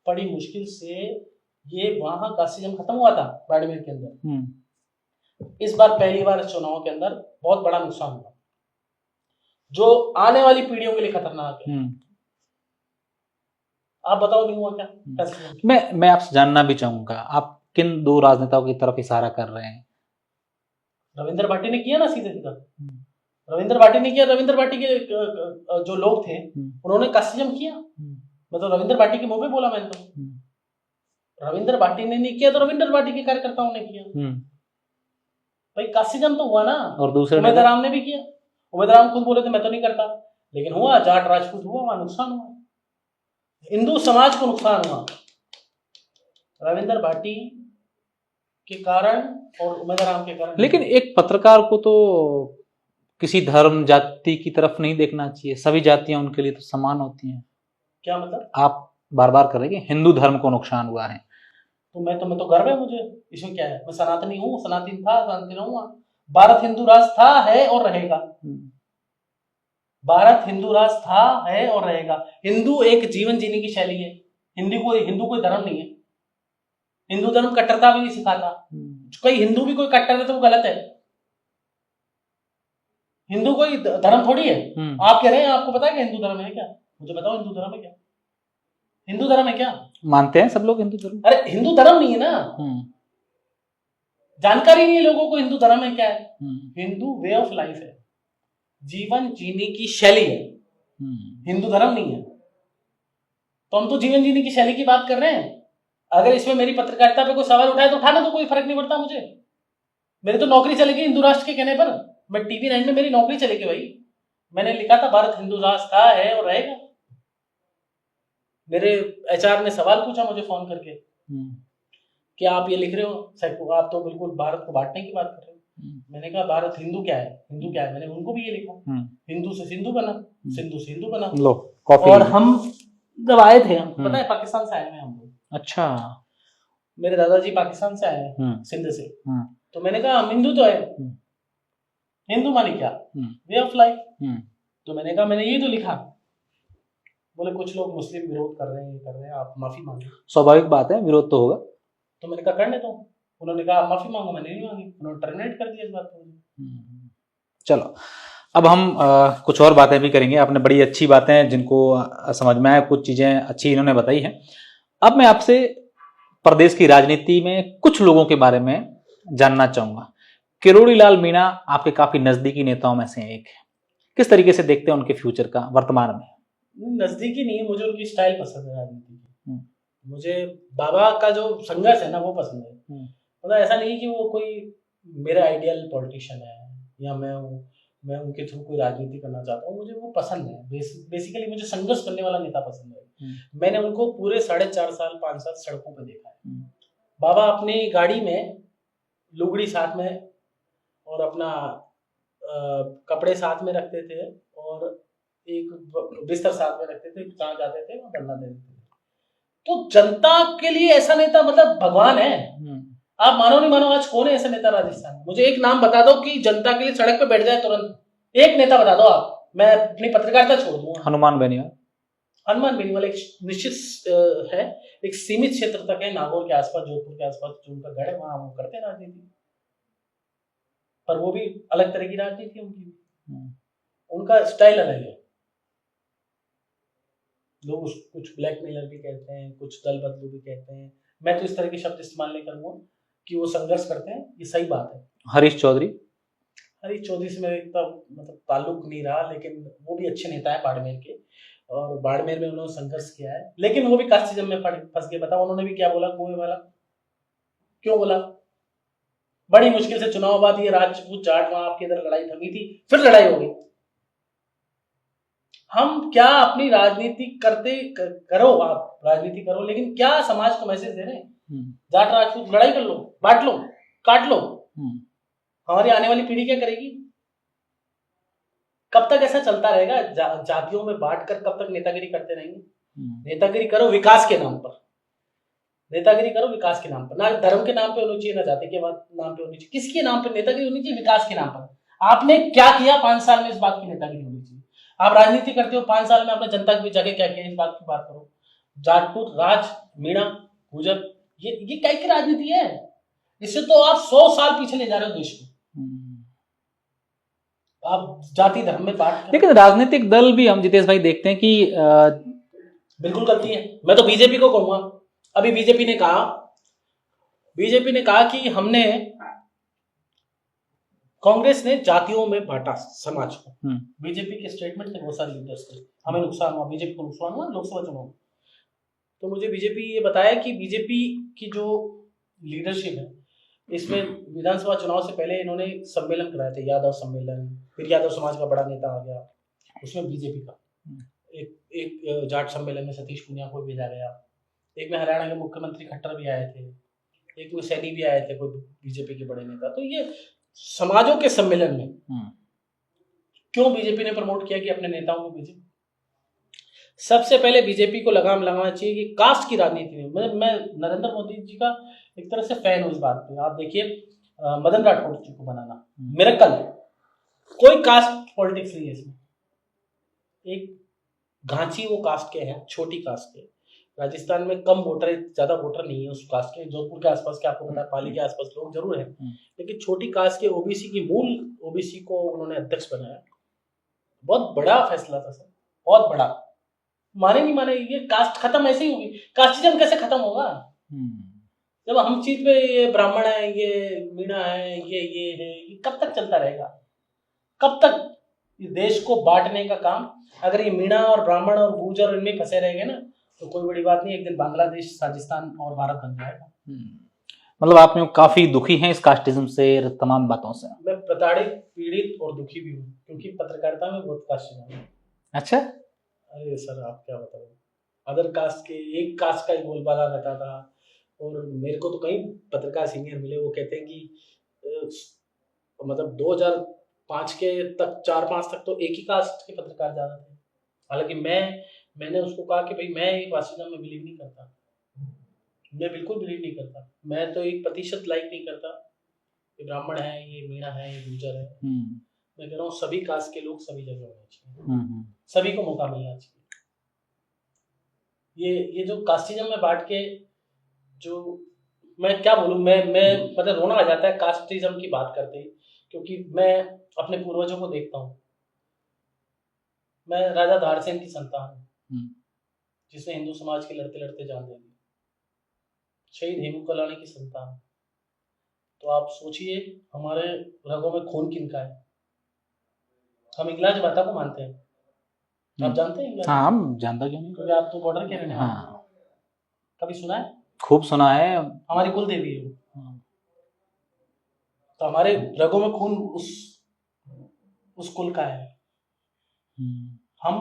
बड़ी मुश्किल से ये वहां कास्टिज्म खत्म हुआ था बाड़मेर के अंदर। इस बार पहली बार इस चुनाव के अंदर बहुत बड़ा नुकसान हुआ, जो आने वाली पीढ़ियों के लिए खतरनाक है। आप बताओ, नहीं हुआ क्या? मैं आपसे जानना भी चाहूंगा, आप किन 2 राजनेताओं की तरफ इशारा कर रहे हैं? रविंद्र भाटी ने किया ना, सीधे सीधा रविंद्र भाटी ने किया। रविंद्र भाटी के जो लोग थे उन्होंने कास्टिज्म किया, मतलब रविंद्र भाटी के मुंह पे बोला मैंने तो। रविंद्र भाटी ने नहीं किया तो रविंद्र भाटी के कार्यकर्ताओं ने किया। भाई कास्टिज्म तो हुआ ना। और दूसरे उमेद राम ने भी किया। उमेद राम खुद बोले थे मैं तो नहीं करता, लेकिन हुआ, जाट राजपूत हुआ, वहां नुकसान हुआ, हिंदू समाज को नुकसान हुआ रविंद्र भाटी के कारण और उमेद राम के कारण। लेकिन एक पत्रकार को तो किसी धर्म जाति की तरफ नहीं देखना चाहिए, सभी जातियां उनके लिए तो समान होती हैं। क्या मतलब? आप बार बार कर रहे हैं हिंदू धर्म को नुकसान हुआ है, तो मैं तो गर्व है मुझे, इसमें क्या है? मैं सनातनी हूँ, सनातन था, सनातन रहूंगा। भारत हिंदू राष्ट्र था, है और रहेगा। भारत हिंदू राष्ट्र था, है और रहेगा। हिंदू एक जीवन जीने की शैली है। हिंदू कोई धर्म नहीं है। हिंदू धर्म कट्टरता भी नहीं सिखाता। कोई हिंदू भी कोई कट्टर है तो वो गलत है। हिंदू कोई धर्म थोड़ी है। आप कह रहे हैं आपको पता है कि हिंदू धर्म है क्या? मुझे बताओ, हिंदू धर्म है क्या? हिंदू धर्म है क्या? मानते हैं सब लोग हिंदू धर्म? अरे हिंदू धर्म नहीं है ना, जानकारी नहीं है लोगों को हिंदू धर्म है क्या है। हिंदू वे ऑफ लाइफ है, जीवन जीने की शैली है, हिंदू धर्म नहीं है। तो हम तो जीवन जीने की शैली की बात कर रहे हैं। अगर इसमें मेरी पत्रकारिता पे कोई सवाल उठाए तो उठाना, तो कोई फर्क नहीं पड़ता मुझे। मेरी तो नौकरी चलेगी हिंदू राष्ट्र के कहने पर। मैं टीवी 9 में मेरी नौकरी चलेगी भाई। मैंने लिखा था भारत हिंदू राष्ट्र था, है और रहेगा। मेरे एचआर ने सवाल पूछा मुझे फोन करके कि आप ये लिख रहे हो, आप तो बिल्कुल भारत को बांटने की बात कर रहे हो। मैंने कहा भारत हिंदू क्या है, हिंदू क्या है। मैंने उनको भी ये लिखा, हिंदू से सिंधु बना, सिंधु से हिंदू बना। लो कॉफी। और हम जब आए थे, हम पता है पाकिस्तान से आए हैं हम लोग। अच्छा। मेरे दादाजी पाकिस्तान से आए हैं, सिंध से। तो मैंने कहा हम हिंदू तो है। हिंदू माने क्या? Way of life. तो मैंने कहा मैंने ये तो लिखा। बोले कुछ लोग मुस्लिम विरोध कर रहे हैं, ये कर रहे हैं, आप माफी मांगे। स्वाभाविक बात है, विरोध तो होगा। तो मैंने कहा करने दो। उन्होंने कहा माफी मांगो, मैंने नहीं मांगी, उन्होंने टर्मिनेट कर दिया इस बात को। चलो अब हम कुछ और बातें भी करेंगे। आपने बड़ी अच्छी बातें जिनको समझ में आए, कुछ चीजें अच्छी इन्होंने बताई हैं। अब मैं आपसे प्रदेश की राजनीति में कुछ लोगों के बारे में जानना चाहूंगा। किरोड़ी लाल मीणा आपके काफी नजदीकी नेताओं में से एक है, किस तरीके से देखते हैं उनके फ्यूचर का वर्तमान में? नजदीकी नहीं है, मुझे उनकी स्टाइल पसंद है राजनीति की। मुझे बाबा का जो संघर्ष है ना वो पसंद है। मतलब ऐसा नहीं कि वो कोई मेरा आइडियल पॉलिटिशियन है या मैं उनके थ्रू कोई राजनीति करना चाहता हूँ। मुझे वो पसंद है, बेसिकली मुझे संघर्ष करने वाला नेता पसंद है। मैंने उनको पूरे 4.5 साल 5 साल सड़कों पर देखा है। बाबा अपनी गाड़ी में लुगड़ी साथ में और अपना कपड़े साथ में रखते थे और एक बिस्तर साथ में रखते थे, जहाँ जाते थे वहाँ बदला देते थे। तो जनता के लिए ऐसा नेता मतलब भगवान है। आप मानो नहीं मानो, आज कौन है ऐसा नेता राजस्थान में? मुझे एक नाम बता दो कि जनता के लिए सड़क पे बैठ जाए तुरंत, एक नेता बता दो आप, मैं अपनी पत्रकारिता छोड़ दूंगा। हनुमान बेनीवाल। हनुमान बेनीवाल एक निश्चित है, एक सीमित क्षेत्र तक है, नागौर के आसपास, जोधपुर के आसपास जो उनका गढ़ है वहां वो करते हैं राजनीति, पर वो भी अलग तरह की राजनीति है उनकी, उनका स्टाइल अलग है। लोग कुछ ब्लैकमेलर भी कहते हैं, कुछ दल बदलू भी कहते हैं। मैं तो इस तरह के शब्द इस्तेमाल नहीं करूंगा कि वो संघर्ष करते हैं, ये सही बात है। हरीश चौधरी से मेरे मतलब ताल्लुक नहीं रहा, लेकिन वो भी अच्छे नेता है बाड़मेर के, और बाड़मेर में उन्होंने संघर्ष किया है, लेकिन वो भी कास्टिज्म में फंस गए। बताओ उन्होंने भी क्या बोला, कुएं वाला क्यों बोला? बड़ी मुश्किल से चुनाव बाद ये राजपूत जाट वहां आपके इधर लड़ाई थमी थी, फिर लड़ाई हो गई। हम क्या अपनी राजनीति करो, आप राजनीति करो, लेकिन क्या समाज को मैसेज दे रहे हैं? जाट राजपूत लड़ाई कर लो, बांट लो, काट लो, हमारी आने वाली पीढ़ी क्या करेगी? कब तक ऐसा चलता रहेगा? जातियों में बांटकर कब तक नेतागिरी करते रहेंगे? नेतागिरी करो विकास के नाम पर, नेतागिरी करो विकास के नाम पर, ना धर्म के नाम पे होनी चाहिए, ना जाति के नाम पे होनी चाहिए। किसके नाम पे नेतागिरी होनी चाहिए? विकास के नाम पर। आपने क्या किया 5 साल में, इस बात की नेतागिरी होनी चाहिए। आप राजनीति करते हो 5 साल में, आपने जनता के बीच जाके क्या किया, इस बात की बात करो। जाटपुर, राज, मीणा, गुजर, ये क्या की राजनीति है? इससे तो आप 100 साल पीछे ले जा रहे हो देश को। आप जाति धर्म में बांट, लेकिन राजनीतिक दल भी हम जितेश भाई देखते हैं कि बिल्कुल गलती है। मैं तो बीजेपी को कहूंगा, अभी बीजेपी ने कहा कि हमने, कांग्रेस ने जातियों में बांटा समाज को। बीजेपी के स्टेटमेंट थे बहुत सारे लीडर्स के, हमें नुकसान हुआ, बीजेपी को नुकसान हुआ लोकसभा चुनाव। तो मुझे बीजेपी ये बताया कि बीजेपी की जो लीडरशिप है, इसमें विधानसभा चुनाव से पहले इन्होंने सम्मेलन कराए थे, यादव सम्मेलन, फिर यादव समाज का बड़ा नेता आ गया, उसमें बीजेपी का एक जाट सम्मेलन में सतीश पूनिया को भेजा गया, एक में हरियाणा के मुख्यमंत्री खट्टर भी आए थे, एक में सैनी भी आए थे, कोई बीजेपी के बड़े नेता। तो ये समाजों के सम्मेलन में क्यों बीजेपी ने प्रमोट किया कि अपने नेताओं को भेजे? सबसे पहले बीजेपी को लगाम लगाना चाहिए कि कास्ट की राजनीति में, मैं नरेंद्र मोदी जी का एक तरह से फैन हूं इस बात पे। आप देखिए मदन राठौड़ जी को बनाना मिरेकल, कोई कास्ट पॉलिटिक्स नहीं है इसमें। एक घांची वो कास्ट के हैं, छोटी कास्ट के, राजस्थान में कम वोटर, ज्यादा वोटर नहीं है उस कास्ट के। जोधपुर के आसपास के, आपको पता है, पाली के आसपास लोग जरूर हैं, लेकिन छोटी कास्ट के ओबीसी की, मूल ओबीसी को उन्होंने अध्यक्ष बनाया। बहुत बड़ा फैसला था सर, बहुत बड़ा। माने नहीं माने, ये कास्ट खत्म ऐसे ही होगी। कास्टिज्म कैसे खत्म होगा? जब हम चीज पे ये ब्राह्मण है, ये मीणा है, ये है, ये कब तक चलता रहेगा? कब तक इस देश को बांटने का काम? अगर ये मीणा और ब्राह्मण और गुर्जर इनमें फंसे रहेंगे ना, तो कोई बड़ी बात नहीं, एक दिन बांग्लादेश, राजस्थान और भारत बन जाएगा। मतलब आप में काफी दुखी हैं इस कास्टिज्म से, तमाम बातों से? मैं प्रताड़ित, पीड़ित और दुखी भी हूँ, क्योंकि पत्रकारिता में बहुत कास्टिज्म है। अच्छा, अरे सर आप क्या बताओ, अदर कास्ट के, एक कास्ट का ही बोलबाला रहता था। और मेरे को तो कई पत्रकार सीनियर मिले, वो कहते हैं कि मतलब 2005 के तक, 4-5 तक तो एक ही कास्ट के पत्रकार ज्यादा थे। हालांकि मैंने उसको कहा कि भाई मैं एक कास्टिज्म में बिलीव नहीं करता, मैं बिल्कुल बिलीव नहीं करता। मैं तो 1% लाइक नहीं करता कि ब्राह्मण है, ये मीणा है, ये गुर्जर है। मैं कह रहा हूँ सभी कास्ट के लोग सभी जगह होने चाहिए, सभी को मौका मिलना चाहिए। ये जो कास्टिज्म में बांट के जो मैं क्या बोलूं, मैं मतलब रोना आ जाता है कास्टिज्म की बात करते ही, क्योंकि मैं अपने पूर्वजों को देखता हूँ। मैं राजा धारसेन की संतान हूँ, जिसने हिंदू समाज के लड़ते लड़ते जान दे दी। शहीद हेमू कलानी की संतान। तो आप सोचिए हमारे रगों में खून किनका है। हम इंग्लैंड बाता को मानते हैं, आप जानते हैं इंग्लैंड? हाँ, हम जानता क्यों नहीं, क्योंकि आप तो बॉर्डर के रहने वाले हैं। हाँ कभी सुना है? खूब सुना है। हमारी कुल देवी है वो। तो हमारे रगों में खून उस कुल का है। हम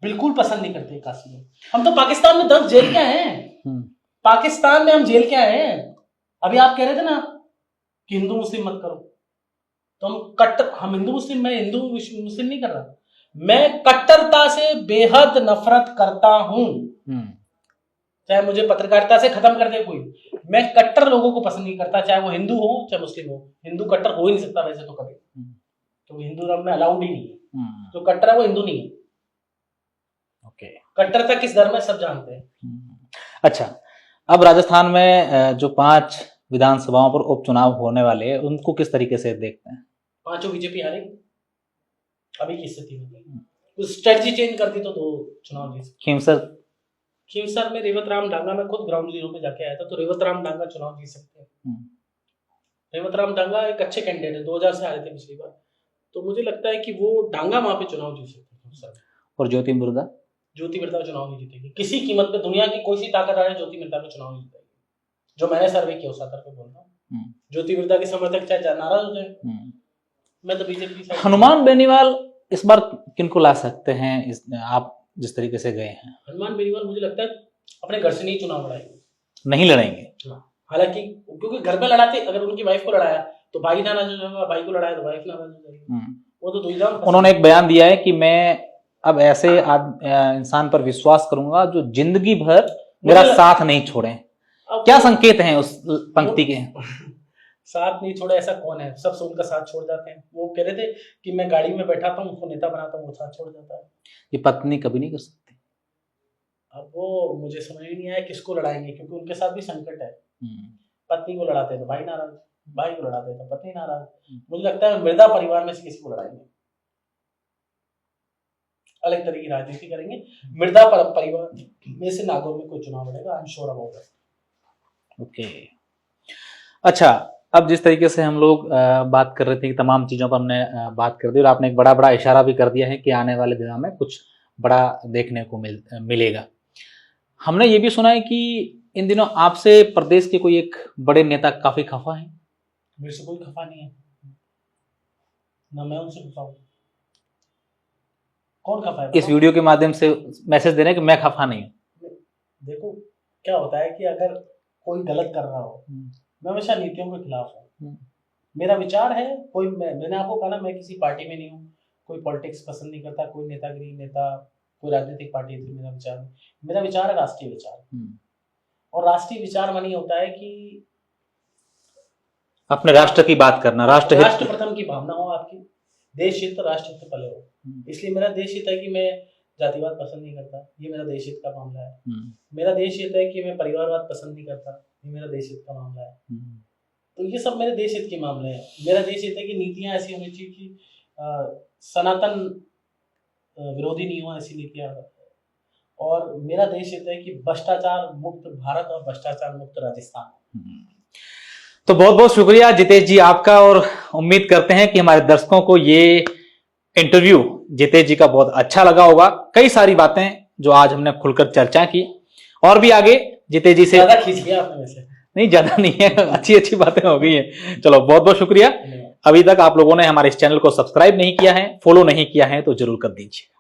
बिल्कुल पसंद नहीं करते काशी में। हम तो पाकिस्तान में 10 जेल के आए हैं। पाकिस्तान में हम जेल के आए हैं। अभी आप कह रहे थे ना कि हिंदू मुस्लिम मत करो, तो हम हिंदू मुस्लिम, मैं हिंदू मुस्लिम नहीं कर रहा, मैं कट्टरता से बेहद नफरत करता हूं। चाहे मुझे पत्रकारिता से खत्म कर दे कोई, मैं कट्टर लोगों को पसंद नहीं करता, चाहे वो हिंदू हो चाहे मुस्लिम हो। हिंदू कट्टर हो ही नहीं सकता वैसे तो कभी, तो हिंदू धर्म में अलाउड ही नहीं है। जो कट्टर है वो हिंदू नहीं है। ओके, कट्टरता किस धर्म में सब जानते हैं। अच्छा, अब राजस्थान में जो 5 विधानसभाओं पर उपचुनाव होने वाले हैं, उनको किस तरीके से देखते हैं? 5 बीजेपी हारेगी अभी की स्थिति में। कुछ स्ट्रेटजी चेंज करती तो 2 चुनाव जीत। खींवसर में रेवत राम डांगा, में खुद ग्राउंड जीरो पे जाके आया था, तो रेवत राम डांगा चुनाव जीत सकते हैं। रेवत राम डांगा एक अच्छे कैंडिडेट है, 2000 से हारे थे पिछली बार, तो मुझे लगता है कि वो डांगा वहां पे चुनाव जीत सकते हैं। और ज्योति मिर्धा चुनाव नहीं जीतेगी किसी कीमत पे। दुनिया की कोई सी ताकत आ रही है, ज्योति मिर्धा पे चुनाव नहीं जीतेगी। जो मैंने सर्वे किया उस आधार पे बोल रहा हूँ। ज्योति मिर्धा के समर्थक चाहे नाराज हो जाए, मैं तो बीजेपी। हनुमान बेनीवाल इस बार किनको ला सकते हैं? आप जिस तरीके से गए हैं, हनुमान बेनीवाल मुझे लगता है अपने घर से नहीं चुनाव लड़ाएंगे, नहीं लड़ेंगे। हालांकि क्योंकि घर में लड़ाते, अगर उनकी वाइफ को लड़ाया तो भाई नाराज हो जाएगा, भाई को लड़ाया तो वाइफ नाराज हो जाएगी। वो तो दुविधा। उन्होंने एक बयान दिया है कि मैं अब ऐसे इंसान पर विश्वास करूंगा जो जिंदगी भर मेरा साथ नहीं छोड़े। क्या संकेत हैं उस पंक्ति के? साथ नहीं छोड़े ऐसा कौन है? सब उनका साथ छोड़ जाते हैं। वो कह रहे थे कि मैं गाड़ी में बैठाता हूँ, उसको नेता बनाता हूँ, वो साथ छोड़ जाता है। ये पत्नी कभी नहीं कर सकती। अब वो मुझे समझ नहीं आया किसको लड़ाएंगे, क्योंकि उनके साथ भी संकट है। पत्नी को लड़ाते हैं तो भाई नाराज, भाई को लड़ाते हैं तो पत्नी नाराज। मुझे लगता है मृदा परिवार में से किसी को लड़ाएंगे, अलग तरह की राजनीति करेंगे। मृदा परिवार में से नागौर में कोई चुनाव लड़ेगा, I am sure about it. Okay, अच्छा, अब जिस तरीके से हम लोग बात कर रहे थे कि तमाम चीजों पर हमने बात कर दी, और आपने एक बड़ा इशारा भी कर दिया है कि आने वाले दिनों में कुछ बड़ा देखने को मिलेगा। हमने ये भी सुना है कि इन दिनों आपसे प्रदेश के कोई एक बड़े नेता काफी खफा है। मेरे से कोई खफा नहीं है, ना मैं उनसे खफा हूं। कौन खफा है? इस वीडियो के माध्यम से मैसेज दे रहे हैं कि मैं खफा नहीं हूं। देखो क्या होता है कि अगर कोई गलत कर रहा हो, मैं हमेशा नीतियों के खिलाफ हूँ। मेरा विचार है, कोई मैंने आपको कहा ना, मैं किसी पार्टी में नहीं हूँ, कोई पॉलिटिक्स पसंद नहीं करता, कोई नेतागिरी नेता कोई राजनीतिक पार्टी थी। मेरा विचार है राष्ट्रीय विचार। और राष्ट्रीय विचार मानी होता है कि अपने राष्ट्र की बात करना, राष्ट्र प्रथम की भावना हो आपकी, देश हित राष्ट्र हित पले हो। इसलिए मेरा देश हित है कि मैं जातिवाद पसंद नहीं करता, ये मेरा देश हित का मामला है। मेरा देश हित है कि मैं परिवारवाद पसंद नहीं करता, ये मेरा देश हित का मामला है। तो ये सब मेरे देश हित के मामले हैं। मेरा देश हित है कि नीतियां ऐसी होनी चाहिए कि सनातन विरोधी नहीं हो, ऐसी नीतियां। और मेरा देश हित है कि भ्रष्टाचार मुक्त भारत और भ्रष्टाचार मुक्त राजस्थान। तो बहुत बहुत शुक्रिया जितेश जी आपका, और उम्मीद करते हैं कि हमारे दर्शकों को ये इंटरव्यू जितेश जी का बहुत अच्छा लगा होगा। कई सारी बातें जो आज हमने खुलकर चर्चा की, और भी आगे जितेश जी से ज्यादा खींच लिया आपने वैसे। नहीं, ज्यादा नहीं है, अच्छी बातें हो गई हैं। चलो, बहुत बहुत शुक्रिया। अभी तक आप लोगों ने हमारे इस चैनल को सब्सक्राइब नहीं किया है, फॉलो नहीं किया है, तो जरूर कर दीजिए।